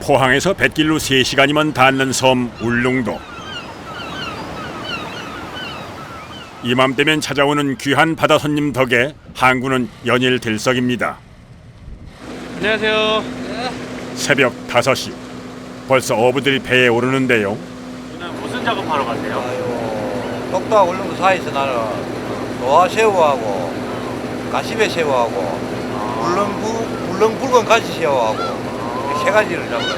포항에서 뱃길로 3시간이면 닿는 섬 울릉도. 이맘때면 찾아오는 귀한 바다 손님 덕에 항구는 연일 들썩입니다. 안녕하세요. 새벽 5시. 벌써 어부들이 배에 오르는데요. 오늘 무슨 작업하러 가세요? 아유, 똑똑 울릉도 사이에서 나는 도화새우하고 가시배 새우하고 울릉 붉은 가시새우하고 이세 가지를 잡아요.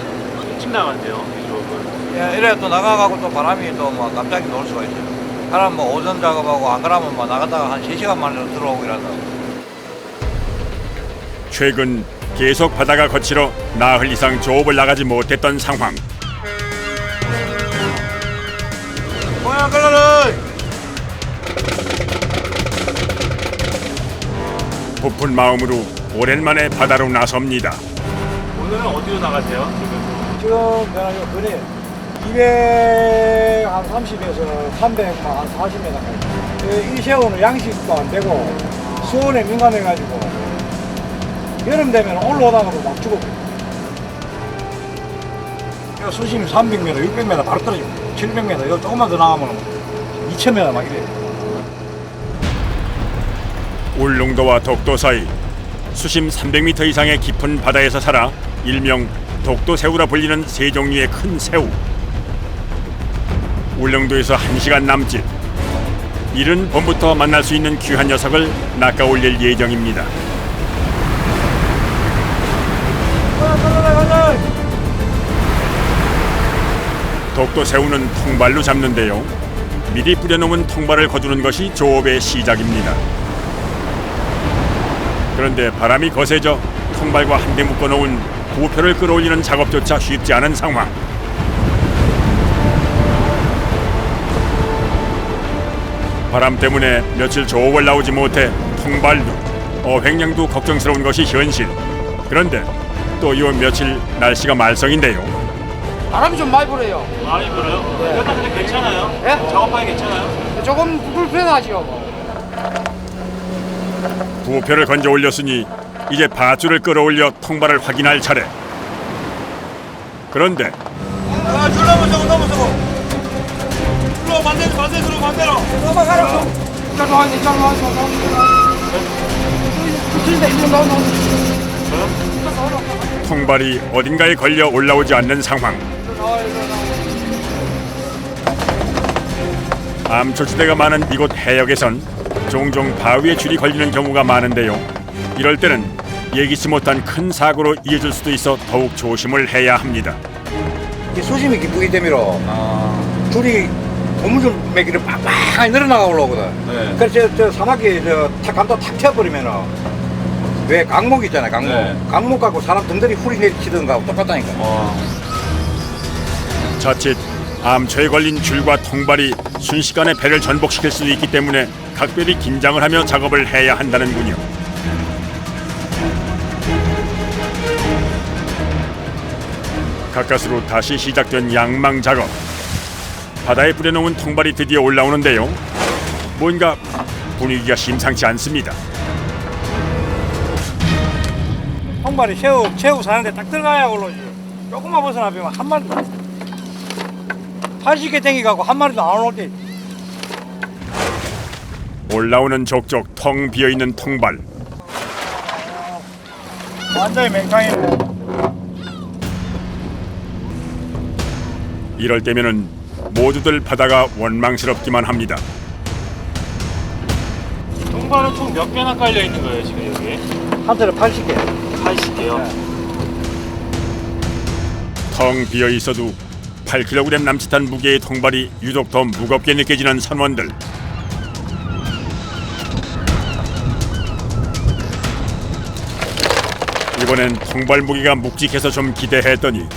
일찍 나간대요, 이쪽은. 예, 이래 또 나가가고 또 바람이 또 뭐 갑자기 놀 수가 있어요. 그러면 뭐 오전 작업하고 안 그러면 뭐 나갔다가 한 3시간 만에 들어오고 이런다고. 최근 계속 바다가 거칠어 나흘 이상 조업을 나가지 못했던 상황. 뭐야 그러는? 부푼 마음으로 오랜만에 바다로 나섭니다. 오늘은 어디로 나가세요? 지금 내가 거리 230에서 300만 40m까지. 이 새우는 양식도 안 되고 수온에 민감해가지고 여름 되면 올라오다가도 막 죽어버려. 수심 300m, 600m 바로 떨어지고 700m 이거 조금만 더 나가면 2000m 막 이래. 울릉도와 독도 사이 수심 300m 이상의 깊은 바다에서 살아 일명 독도새우라 불리는 세 종류의 큰 새우. 울릉도에서 1시간 남짓. 이른 봄부터 만날 수 있는 귀한 녀석을 낚아올릴 예정입니다. 독도새우는 통발로 잡는데요. 미리 뿌려놓은 통발을 거두는 것이 조업의 시작입니다. 그런데 바람이 거세져 통발과 함께 묶어놓은 부표를 끌어올리는 작업조차 쉽지 않은 상황. 바람 때문에 며칠 조업을 나오지 못해 통발도 어획량도 걱정스러운 것이 현실. 그런데 또 요 며칠 날씨가 말썽인데요. 바람이 좀 많이 불어요. 많이 불어요? 네. 일단 근데 괜찮아요? 예? 작업하기 괜찮아요? 조금 불편하죠. 부표를 건져 올렸으니 이제 밧줄을 끌어올려 통발을 확인할 차례. 그런데 아, 줄 넘어서고 줄로 반대로 넘어가라. 이쪽으로 와, 이쪽으로 와. 붙인다, 이쪽으로 나와. 통발이 어딘가에 걸려 올라오지 않는 상황. 암초지대가 많은 이곳 해역에선 종종 바위에 줄이 걸리는 경우가 많은데요. 이럴 때는 예기치 못한 큰 사고로 이어질 수도 있어 더욱 조심을 해야 합니다. 이 수심이 깊기 때문에 줄이 고무줄 매기를 빡빡하게 늘어나가 올라오거든. 네. 그래서 저 사막에 감도 탁 튀어버리면은 왜 강목 있잖아요, 강목. 네. 강목 갖고 사람 등들이 후리 내리치던 거하고 똑같다니까. 자칫 암초에 걸린 줄과 통발이 순식간에 배를 전복시킬 수도 있기 때문에 각별히 긴장을 하며 작업을 해야 한다는군요. 가까스로 다시 시작된 양망 작업. 바다에 뿌려놓은 통발이 드디어 올라오는데요. 뭔가 분위기가 심상치 않습니다. 통발이 새우 사는데 딱 들어가야 올라오지. 조금만 벗어나면 한 마리도 80개 땡기갖고 한 마리도 안 올라올 때. 올라오는 족족 텅 비어있는 통발. 완전히 맹탕이네. 이럴 때면은 모두들 바다가 원망스럽기만 합니다. 통발은 총 몇 개나 깔려 있는 거예요, 지금 여기? 한 틀에 80개. 80개요. 텅 비어 있어도 8kg 남짓한 무게의 통발이 유독 더 무겁게 느껴지는 선원들. 이번엔 통발 무게가 묵직해서 좀 기대했더니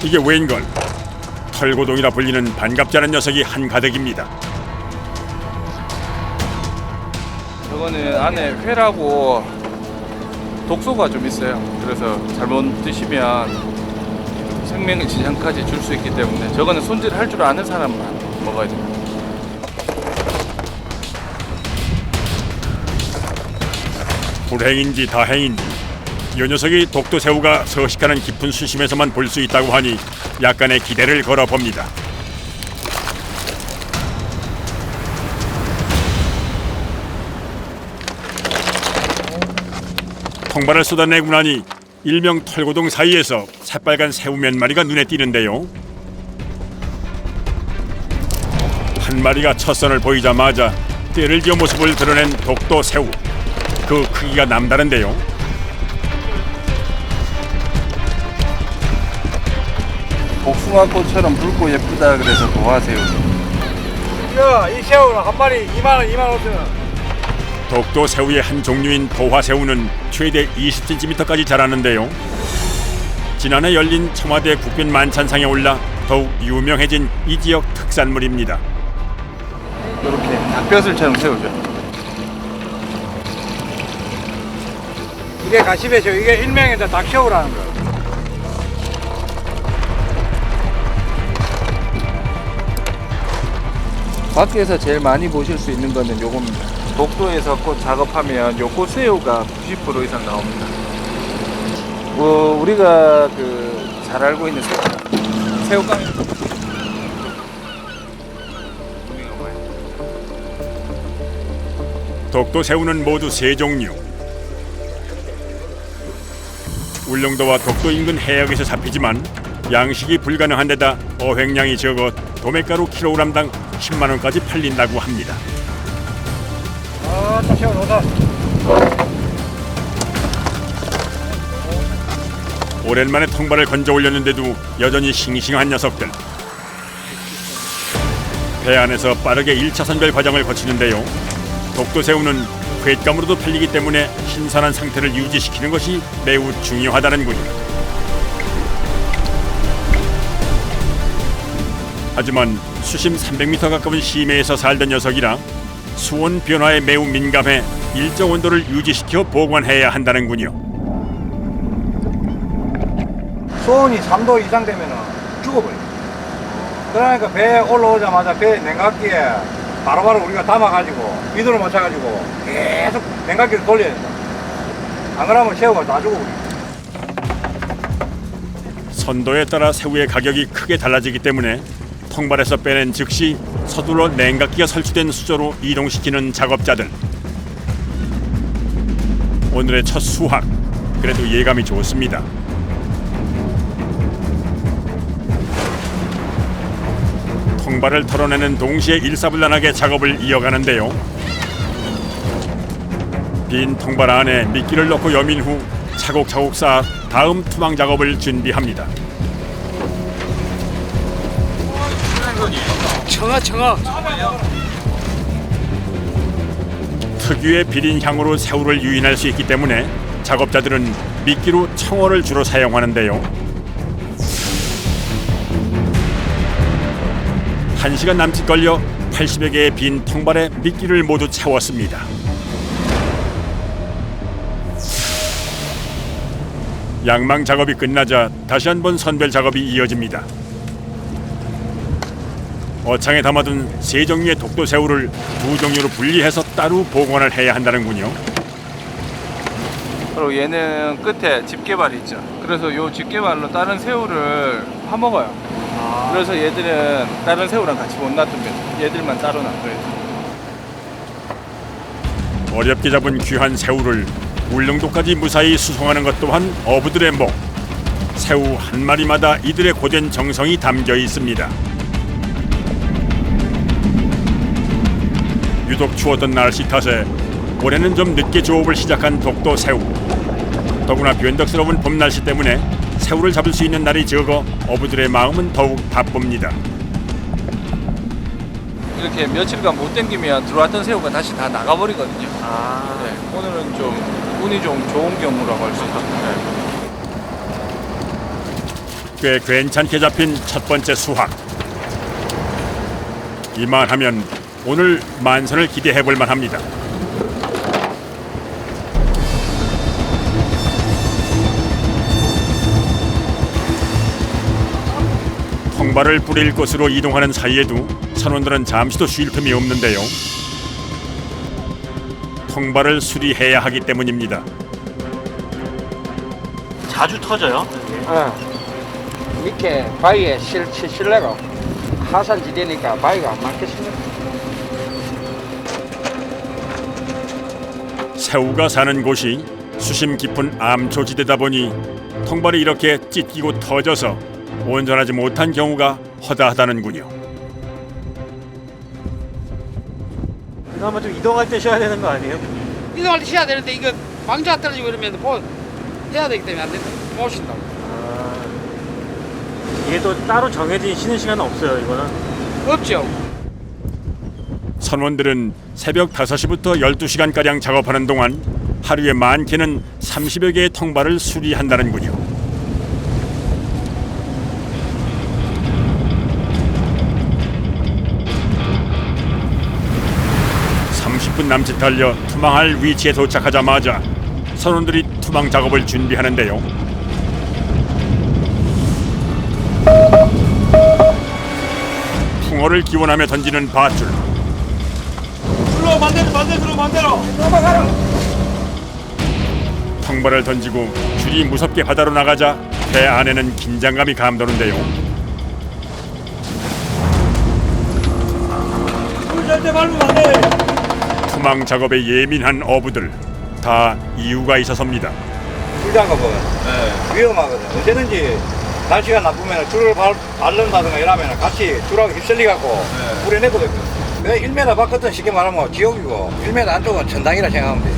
이게 웬걸? 털고동이라 불리는 반갑지 않은 녀석이 한가득입니다. 저거는 안에 회라고 독소가 좀 있어요. 그래서 잘못 드시면 생명 진상까지 줄 수 있기 때문에 저거는 손질할 줄 아는 사람만 먹어야 됩니다. 불행인지 다행인지 이 녀석이 독도새우가 서식하는 깊은 수심에서만 볼 수 있다고 하니 약간의 기대를 걸어봅니다. 통발을 쏟아내고 나니 일명 털고동 사이에서 새빨간 새우 몇 마리가 눈에 띄는데요. 한 마리가 첫 선을 보이자마자 떼를 지어 모습을 드러낸 독도새우. 그 크기가 남다른데요. 복숭아꽃처럼 붉고 예쁘다 그래서 도화새우. 이 새우는 한 마리 2만원, 2만 5천원. 독도새우의 한 종류인 도화새우는 최대 20cm까지 자라는데요. 지난해 열린 청와대 국빈 만찬상에 올라 더욱 유명해진 이 지역 특산물입니다. 이렇게 닭뼈슬처럼 새우죠. 이게 가시배새우, 이게 일명에다 닭새우라는 거. 밖에서 제일 많이 보실 수 있는 거는 요겁니다. 독도에서 꽃 작업하면 요 꽃새우가 90% 이상 나옵니다. 우리가 잘 알고 있는 새우깡. 독도새우는 모두 세 종류. 울릉도와 독도 인근 해역에서 잡히지만 양식이 불가능한 데다 어획량이 적어 도매가로 킬로그램당 10만 원까지 팔린다고 합니다. 또 새우 놓다. 오랜만에 통발을 건져 올렸는데도 여전히 싱싱한 녀석들. 배 안에서 빠르게 1차 선별 과정을 거치는데요. 독도새우는 횟감으로도 팔리기 때문에 신선한 상태를 유지시키는 것이 매우 중요하다는군요. 하지만 수심 300m 가까운 심해에서 살던 녀석이라 수온 변화에 매우 민감해 일정 온도를 유지시켜 보관해야 한다는군요. 수온이 3도 이상 되면 죽어버려. 그러니까 배에 올라오자마자 배 냉각기에 바로바로 우리가 담아가지고 비도를 맞춰가지고 계속 냉각기를 돌려야 된다. 안 그러면 새우가 다 죽어버려. 선도에 따라 새우의 가격이 크게 달라지기 때문에 통발에서 빼낸 즉시 서둘러 냉각기가 설치된 수조로 이동시키는 작업자들. 오늘의 첫 수확, 그래도 예감이 좋습니다. 통발을 털어내는 동시에 일사불란하게 작업을 이어가는데요. 빈 통발 안에 미끼를 넣고 여민 후 차곡차곡 쌓아 다음 투망 작업을 준비합니다. 청아. 특유의 비린 향으로 새우를 유인할 수 있기 때문에 작업자들은 미끼로 청어를 주로 사용하는데요. 1시간 남짓 걸려 80여 개의 빈 통발에 미끼를 모두 채웠습니다. 양망 작업이 끝나자 다시 한번 선별 작업이 이어집니다. 어창에 담아둔 세 종류의 독도새우를 두 종류로 분리해서 따로 보관을 해야 한다는군요. 그리고 얘는 끝에 집게발이 있죠. 그래서 요 집게발로 다른 새우를 파먹어요. 그래서 얘들은 다른 새우랑 같이 못 놔둡니다. 얘들만 따로 놔둬요. 어렵게 잡은 귀한 새우를 울릉도까지 무사히 수송하는 것 또한 어부들의 목. 새우 한 마리마다 이들의 고된 정성이 담겨 있습니다. 유독 추웠던 날씨 탓에 올해는 좀 늦게 조업을 시작한 독도새우. 더구나 변덕스러운 봄 날씨 때문에 새우를 잡을 수 있는 날이 적어 어부들의 마음은 더욱 바쁩니다. 이렇게 며칠간 못 땡기면 들어왔던 새우가 다시 다 나가버리거든요. 네, 오늘은 좀 운이 좀 좋은 경우라고 할 수 있죠. 꽤 괜찮게 잡힌 첫 번째 수확. 이만하면 오늘 만선을 기대해 볼 만합니다. 통발을 뿌릴 곳으로 이동하는 사이에도 선원들은 잠시도 쉴 틈이 없는데요. 통발을 수리해야 하기 때문입니다. 자주 터져요? 밑에 바위에 실내가 하산지대니까 바위가 안 막혔습니다. 새우가 사는 곳이 수심 깊은 암초지대다 보니 통발이 이렇게 찢기고 터져서 온전하지 못한 경우가 허다하다는군요. 그나마 좀 이동할 때 쉬어야 되는 거 아니에요? 이동할 때 쉬어야 되는데 이거 망자 떨어지고 이러면 해야 되기 때문에 안 된다. 못 쉰다고. 이게 또 따로 정해진 쉬는 시간은 없어요, 이거는. 없죠. 선원들은 새벽 5시부터 12시간가량 작업하는 동안 하루에 많게는 30여 개의 통발을 수리한다는군요. (30분) 남짓 달려 투망할 위치에 도착하자마자 선원들이 투망 작업을 준비하는데요. 풍어를 기원하며 던지는 밧줄. 통발을 던지고 줄이 무섭게 바다로 나가자 배 안에는 긴장감이 감도는데요. 투망 작업에 예민한 어부들, 다 이유가 있어서입니다. 줄장갑은 위험하거든. 언제든지 날씨가 나쁘면 줄을 밟는다든가 이러면 같이 줄하고 휩쓸리갖고 물에 내거든요. 내가 1m 밖은 쉽게 말하면 지옥이고 1m 안쪽은 천당이라 생각하면 돼.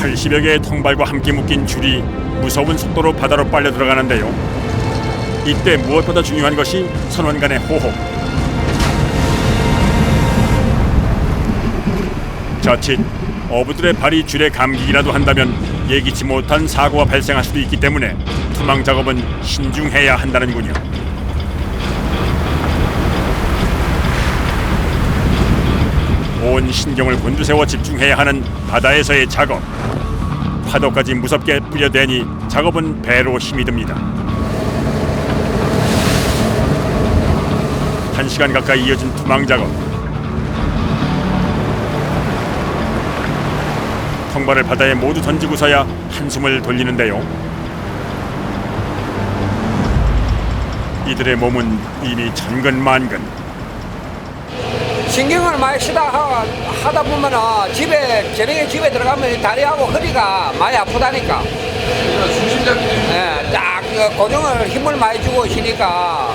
80여 개의 통발과 함께 묶인 줄이 무서운 속도로 바다로 빨려 들어가는데요. 이때 무엇보다 중요한 것이 선원 간의 호흡. 자칫 어부들의 발이 줄에 감기기라도 한다면 예기치 못한 사고가 발생할 수도 있기 때문에 투망 작업은 신중해야 한다는군요. 온 신경을 곤두세워 집중해야 하는 바다에서의 작업. 파도까지 무섭게 뿌려대니 작업은 배로 힘이 듭니다. 1시간 가까이 이어진 투망 작업. 통발을 바다에 모두 던지고서야 한숨을 돌리는데요. 이들의 몸은 이미 천근만근. 신경을 많이 하다 보면은 저녁에 집에 들어가면 다리하고 허리가 많이 아프다니까. 중심 잡기. 예, 딱 고정을 힘을 많이 주고 쉬니까.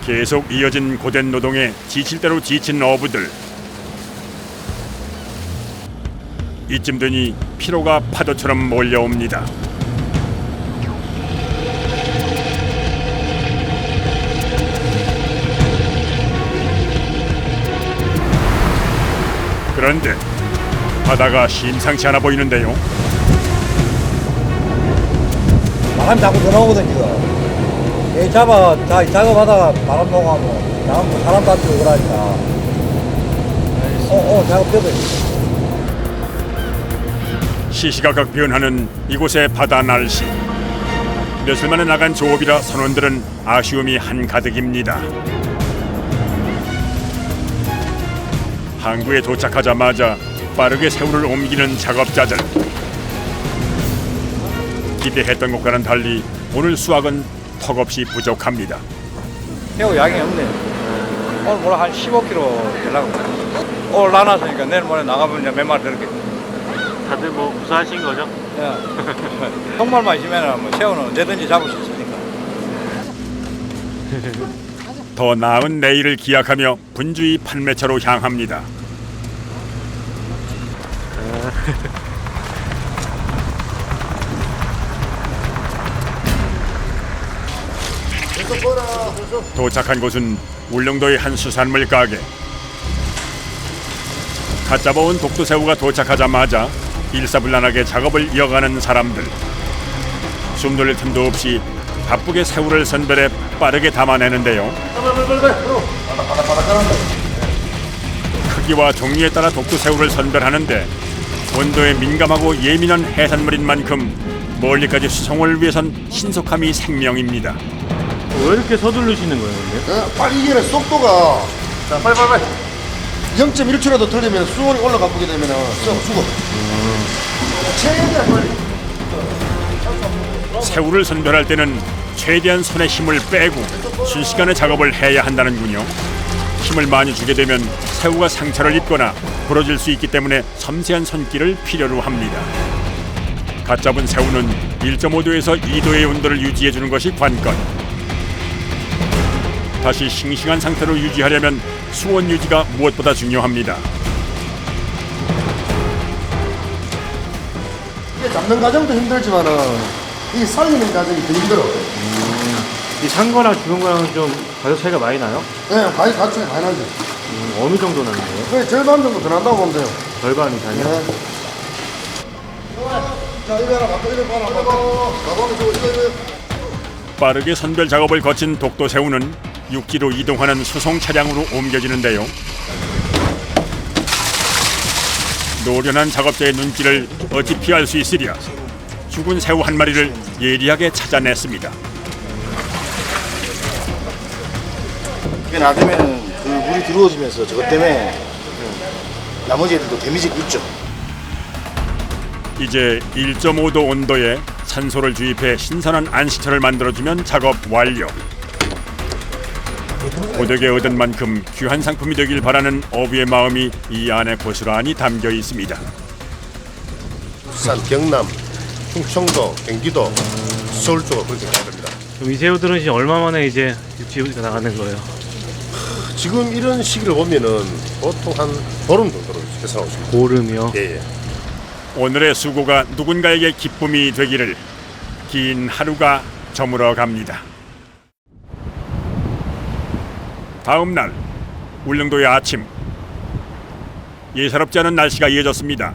계속 이어진 고된 노동에 지칠 대로 지친 어부들. 이쯤 되니 피로가 파도처럼 몰려옵니다. 그런데 바다가 심상치 않아 보이는데요. 바람이 자꾸 들어오거든 지금. 이 작업하다가 바람 넘어가면 다음 사람 다치고 그러니까. 작업되고 있어. 시시각각 변하는 이곳의 바다 날씨. 며칠 만에 나간 조업이라 선원들은 아쉬움이 한가득입니다. 항구에 도착하자마자 빠르게 새우를 옮기는 작업자들. 기대했던 것과는 달리 오늘 수확은 턱없이 부족합니다. 새우 양이 없네. 오늘 모레 한 15kg 되려고. 오늘 나눴으니까 내일 모레 나가면 이제 몇 마리 들게. 다들 뭐 무사하신 거죠? 통발만 있으면 뭐 새우는 언제든지 잡을 수 있으니까. 더 나은 내일을 기약하며 분주히 판매처로 향합니다. 도착한 곳은 울릉도의 한 수산물 가게. 갓 잡아온 독도새우가 도착하자마자 일사불란하게 작업을 이어가는 사람들. 숨 돌릴 틈도 없이 바쁘게 새우를 선별해 빠르게 담아내는데요. 크기와 종류에 따라 독도새우를 선별하는데 온도에 민감하고 예민한 해산물인 만큼 멀리까지 수송을 위해선 신속함이 생명입니다. 왜 이렇게 서두르시는 거예요, 근데? 빨리 이겨라 속도가. 자 빨리. 0.1초라도 틀리면 수온이 올라가 보게 되면 죽어. 최대한 빨리. 새우를 선별할 때는 최대한 손에 힘을 빼고 순식간에 작업을 해야 한다는군요. 힘을 많이 주게 되면 새우가 상처를 입거나 부러질 수 있기 때문에 섬세한 손길을 필요로 합니다. 갓 잡은 새우는 1.5도에서 2도의 온도를 유지해주는 것이 관건. 다시 싱싱한 상태로 유지하려면 수온 유지가 무엇보다 중요합니다. 이게 잡는 과정도 힘들지만은 이 살리는 과정이 더 힘들어. 이 산 거랑 죽은 거랑 좀 가격 차이가 많이 나요? 네, 가치가 많이 나죠. 어느 정도 나는 거예요? 거의 절반 정도 더 난다고 보면 돼요. 절반 이상이요? 네. 자, 이거 하나 갖고, 이거 하나 갖고. 가방에 저거 이거. 빠르게 선별 작업을 거친 독도새우는 육지로 이동하는 수송 차량으로 옮겨지는데요. 노련한 작업자의 눈길을 어찌 피할 수 있으랴. 죽은 새우 한 마리를 예리하게 찾아냈습니다. 이게 놔두면은 그 물이 들어오면서 저것 때문에 나머지 애들도 데미지가 있죠. 이제 1.5도 온도에 산소를 주입해 신선한 안식처를 만들어주면 작업 완료. 고되게 얻은 만큼 귀한 상품이 되길 바라는 어부의 마음이 이 안에 고스란히 담겨 있습니다. 부산, 경남, 충청도, 경기도, 서울 쪽으로 그렇게 가야 됩니다. 그럼 이 새우들은 이제 얼마 만에 이제 육지로 나가는 거예요? 지금 이런 시기를 보면은 보통 한 보름 정도로 계산하고 있습니다. 보름이요? 예, 예. 오늘의 수고가 누군가에게 기쁨이 되기를. 긴 하루가 저물어 갑니다. 다음 날 울릉도의 아침. 예사롭지 않은 날씨가 이어졌습니다.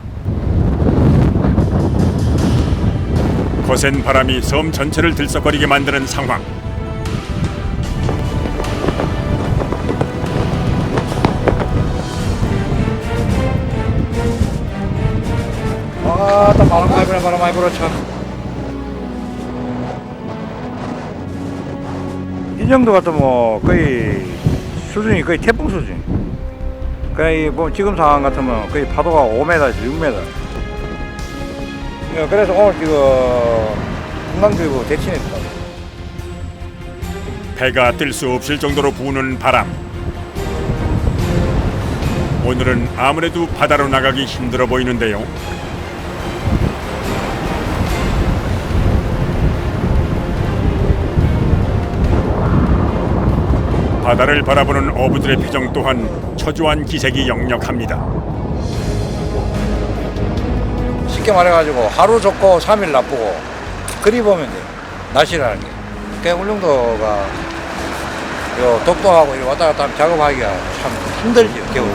거센 바람이 섬 전체를 들썩거리게 만드는 상황. 아따 바람 많이 불어 참. 이 정도 같으면 거의 수준이 거의 태풍 수준. 거의 뭐 지금 상황 같으면 거의 파도가 5m에서 6m. 그래서 오늘 지금 풍랑주의보 대치입니다. 배가 뜰 수 없을 정도로 부는 바람. 오늘은 아무래도 바다로 나가기 힘들어 보이는데요. 바다를 바라보는 어부들의 표정 또한 초조한 기색이 역력합니다. 쉽게 말해가지고 하루 좋고 3일 나쁘고 그리 보면 돼요. 날씨라는 게. 그러니까 울릉도가 요 독도하고 이렇게 왔다 갔다 하면 작업하기가 참 힘들죠, 겨울.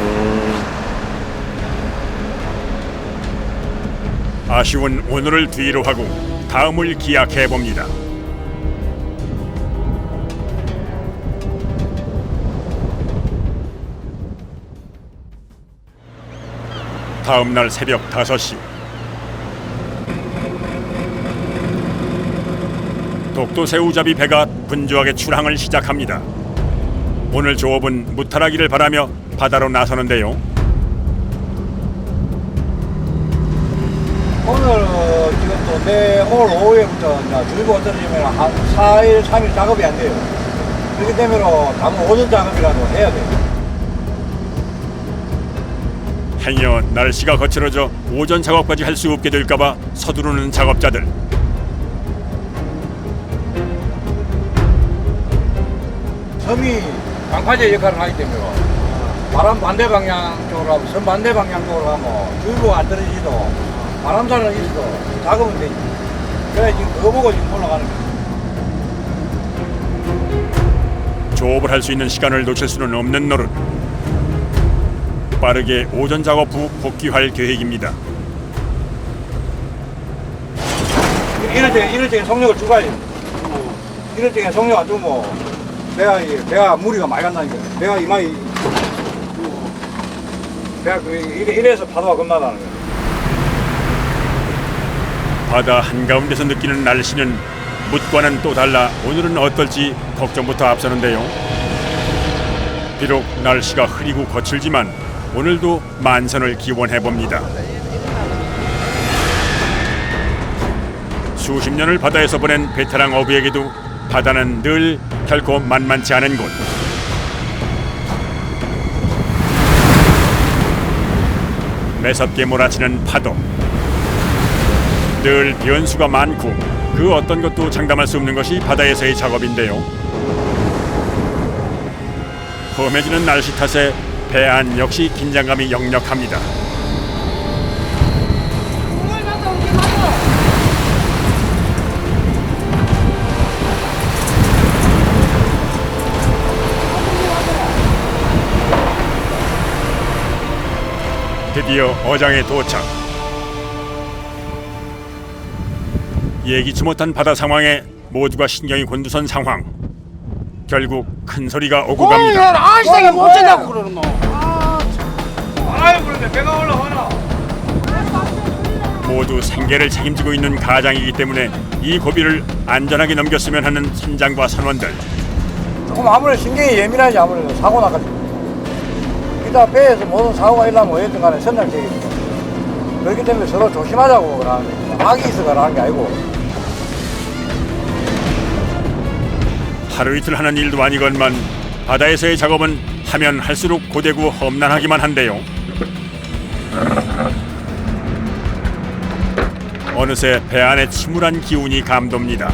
아쉬운 오늘을 뒤로 하고 다음을 기약해 봅니다. 다음 날 새벽 5시. 독도 새우잡이 배가 분주하게 출항을 시작합니다. 오늘 조업은 무탈하기를 바라며 바다로 나서는데요. 오늘 지금 또 오늘 오후에부터 주의보가 떨어지면 한 4일, 3일 작업이 안 돼요. 그렇기 때문에 다음 오전 작업이라도 해야 돼요. 행여 날씨가 거칠어져 오전 작업까지 할 수 없게 될까봐 서두르는 작업자들. 섬이 방파제 역할을 하기 때문에 바람 반대 방향 쪽으로 하고 섬 반대 방향 쪽으로 하면 주의보가 안 떨어지도 바람사는 있어도 작업은 되지. 그래 지금 그거 보고 지금 올라가는 거예요. 조업을 할 수 있는 시간을 놓칠 수는 없는 노릇. 빠르게 오전 작업 후 복귀할 계획입니다. 이럴 때 속력을 주가야 돼. 이럴 때 속력 안 주면 배가 무리가 많이 간다니까. 배가 이마이 배가 이래서 파도가 겁나다는 거야. 바다 한가운데서 느끼는 날씨는 묻과는 또 달라 오늘은 어떨지 걱정부터 앞서는데요. 비록 날씨가 흐리고 거칠지만 오늘도 만선을 기원해 봅니다. 수십 년을 바다에서 보낸 베테랑 어부에게도 바다는 늘 결코 만만치 않은 곳. 매섭게 몰아치는 파도. 늘 변수가 많고 그 어떤 것도 장담할 수 없는 것이 바다에서의 작업인데요. 험해지는 날씨 탓에 배 안 역시 긴장감이 역력합니다. 드디어 어장에 도착. 예기치 못한 바다 상황에 모두가 신경이 곤두선 상황. 결국 큰 소리가 오고 갑니다. 아이고 못 쩐다고 그러는 거. 바람이 부는데 배가 올라가나? 모두 생계를 책임지고 있는 가장이기 때문에 이 고비를 안전하게 넘겼으면 하는 선장과 선원들. 조금 아무래도 신경이 예민하지 아무래도 사고 나가지고. 기타 배에서 모든 사고가 일어나면 어쨌든 간에 선장 책임이죠. 그렇기 때문에 서로 조심하자고 그러는데 악이 있어가 하는 게 아니고. 하루 이틀 하는 일도 아니건만 바다에서의 작업은 하면 할수록 고되고 험난하기만 한데요. 어느새 배 안에 침울한 기운이 감돕니다.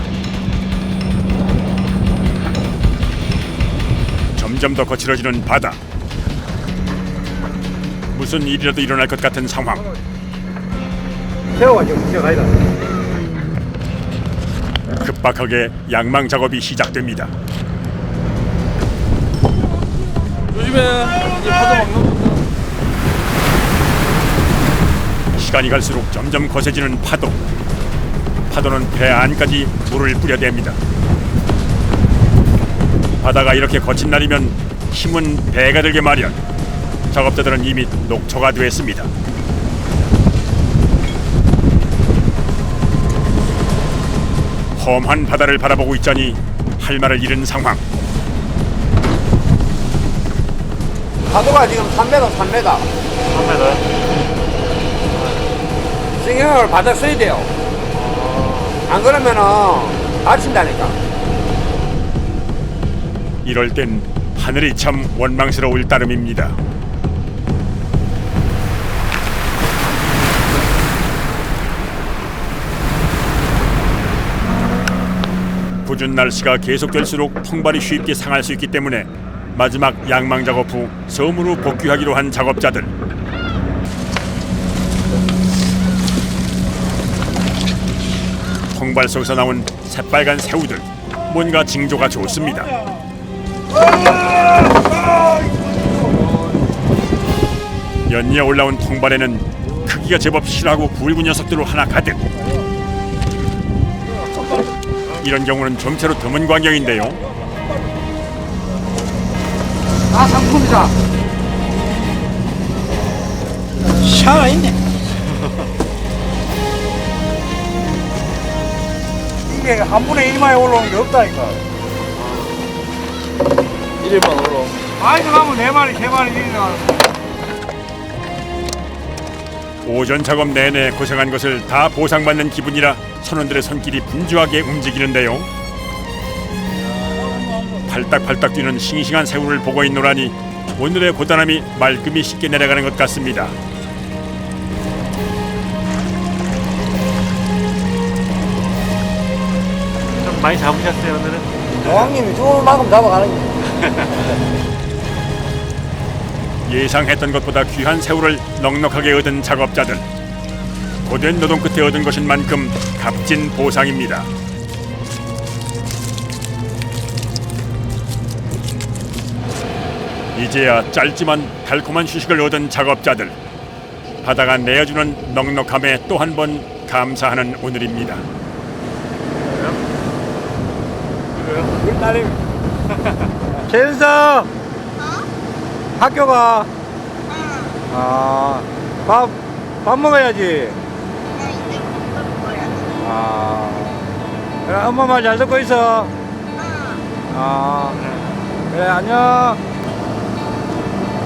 점점 더 거칠어지는 바다. 무슨 일이라도 일어날 것 같은 상황. 새우가 지금 기어가야 돼. 급박하게 양망 작업이 시작됩니다. 요즘에 이 파도 막는 시간이 갈수록 점점 거세지는 파도. 파도는 배 안까지 물을 뿌려댑니다. 바다가 이렇게 거친 날이면 힘은 배가 들게 마련. 작업자들은 이미 녹초가 됐습니다. 험한 바다를 바라보고 있자니 할 말을 잃은 상황. 파도가 지금 3m, 3m. 3m. 신경을 바닥 써야 돼요. 안 그러면은 다친다니까. 이럴 땐 하늘이 참 원망스러울 따름입니다. 궂은 날씨가 계속될수록 통발이 쉽게 상할 수 있기 때문에 마지막 양망 작업 후 섬으로 복귀하기로 한 작업자들. 통발 속에서 나온 새빨간 새우들. 뭔가 징조가 좋습니다. 연이어 올라온 통발에는 크기가 제법 실하고 굵은 녀석들로 하나 가득. 이런 경우는 좀채로 드문 광경인데요. 아, 상품이다. 살아있네. 이게 한 분의 1만에 올라오는 게 없다니까. 1일만 올라. 많이 들어가면 4마리, 3마리 이렇게 나가는 오전 작업 내내 고생한 것을 다 보상받는 기분이라 선원들의 손길이 분주하게 움직이는데요. 팔딱팔딱 뛰는 싱싱한 새우를 보고 있노라니 오늘의 고단함이 말끔히 씻게 내려가는 것 같습니다. 좀 많이 잡으셨어요 오늘은? 여왕님이 좋은 만큼 잡아가는 게. 예상했던 것보다 귀한 새우를 넉넉하게 얻은 작업자들. 고된 노동 끝에 얻은 것인 만큼 값진 보상입니다. 이제야 짧지만 달콤한 휴식을 얻은 작업자들. 바다가 내어주는 넉넉함에 또 한 번 감사하는 오늘입니다. 우리 딸이. 재은서! 학교 가. 밥 먹어야지. 그래, 엄마 말 잘 듣고 있어. 그래, 안녕.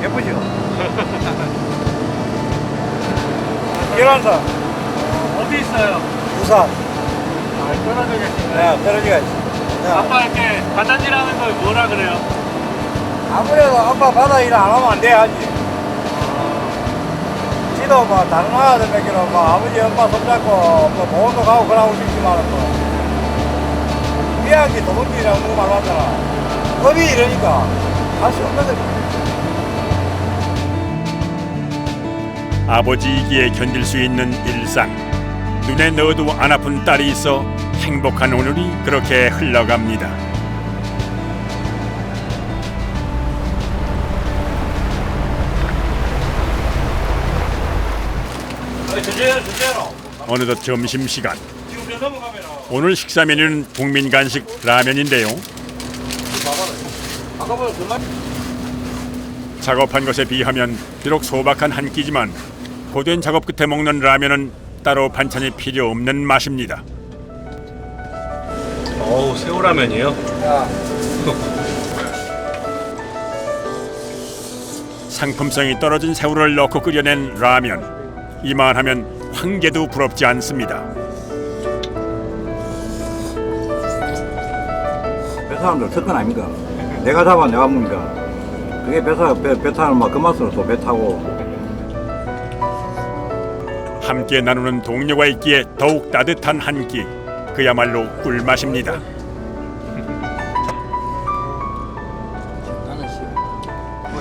예쁘죠? 계란사 어디 있어요? 부산. 아, 떨어지겠어요. 네, 떨어지겠지. 아빠 이렇게 바다질하는 걸 뭐라 그래요? 아무래도 아빠 바다 일 안 하면 안 돼야지. 지도 뭐 다른 아들 몇개로 뭐 아버지 엄마 손잡고 뭐 보험도 가고 그러고 싶지만 뭐 미안하게 도둑질이라고 누구 말 왔잖아. 법이 이러니까 할 수 없거든. 아버지이기에 견딜 수 있는 일상. 눈에 넣어도 안 아픈 딸이 있어 행복한 오늘이 그렇게 흘러갑니다. 어느덧 점심시간. 오늘 식사 메뉴는 국민 간식 라면인데요. 작업한 것에 비하면 비록 소박한 한 끼지만 고된 작업 끝에 먹는 라면은 따로 반찬이 필요 없는 맛입니다. 어우, 새우라면이요? 상품성이 떨어진 새우를 넣고 끓여낸 라면. 이만하면 황제도 부럽지 않습니다. 배사람들 특권 아닙니까? 내가 잡아 내가 먹으니까 그게 배 타는 막 그 맛으로 또 배 타고. 함께 나누는 동료가 있기에 더욱 따뜻한 한 끼. 그야말로 꿀맛입니다.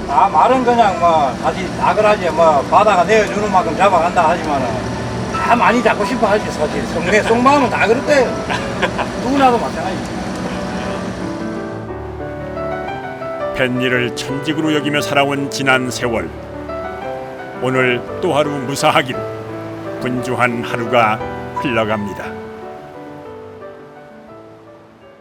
다 말은 그냥 뭐 다시 나그라지 뭐 바다가 내어주는 만큼 잡아간다 하지만은 다 많이 잡고 싶어 하지 사실. 내 속마음은 다 그렇대. 누구나도 마찬가지. 뱃일을 천직으로 여기며 살아온 지난 세월. 오늘 또 하루 무사하기로 분주한 하루가 흘러갑니다.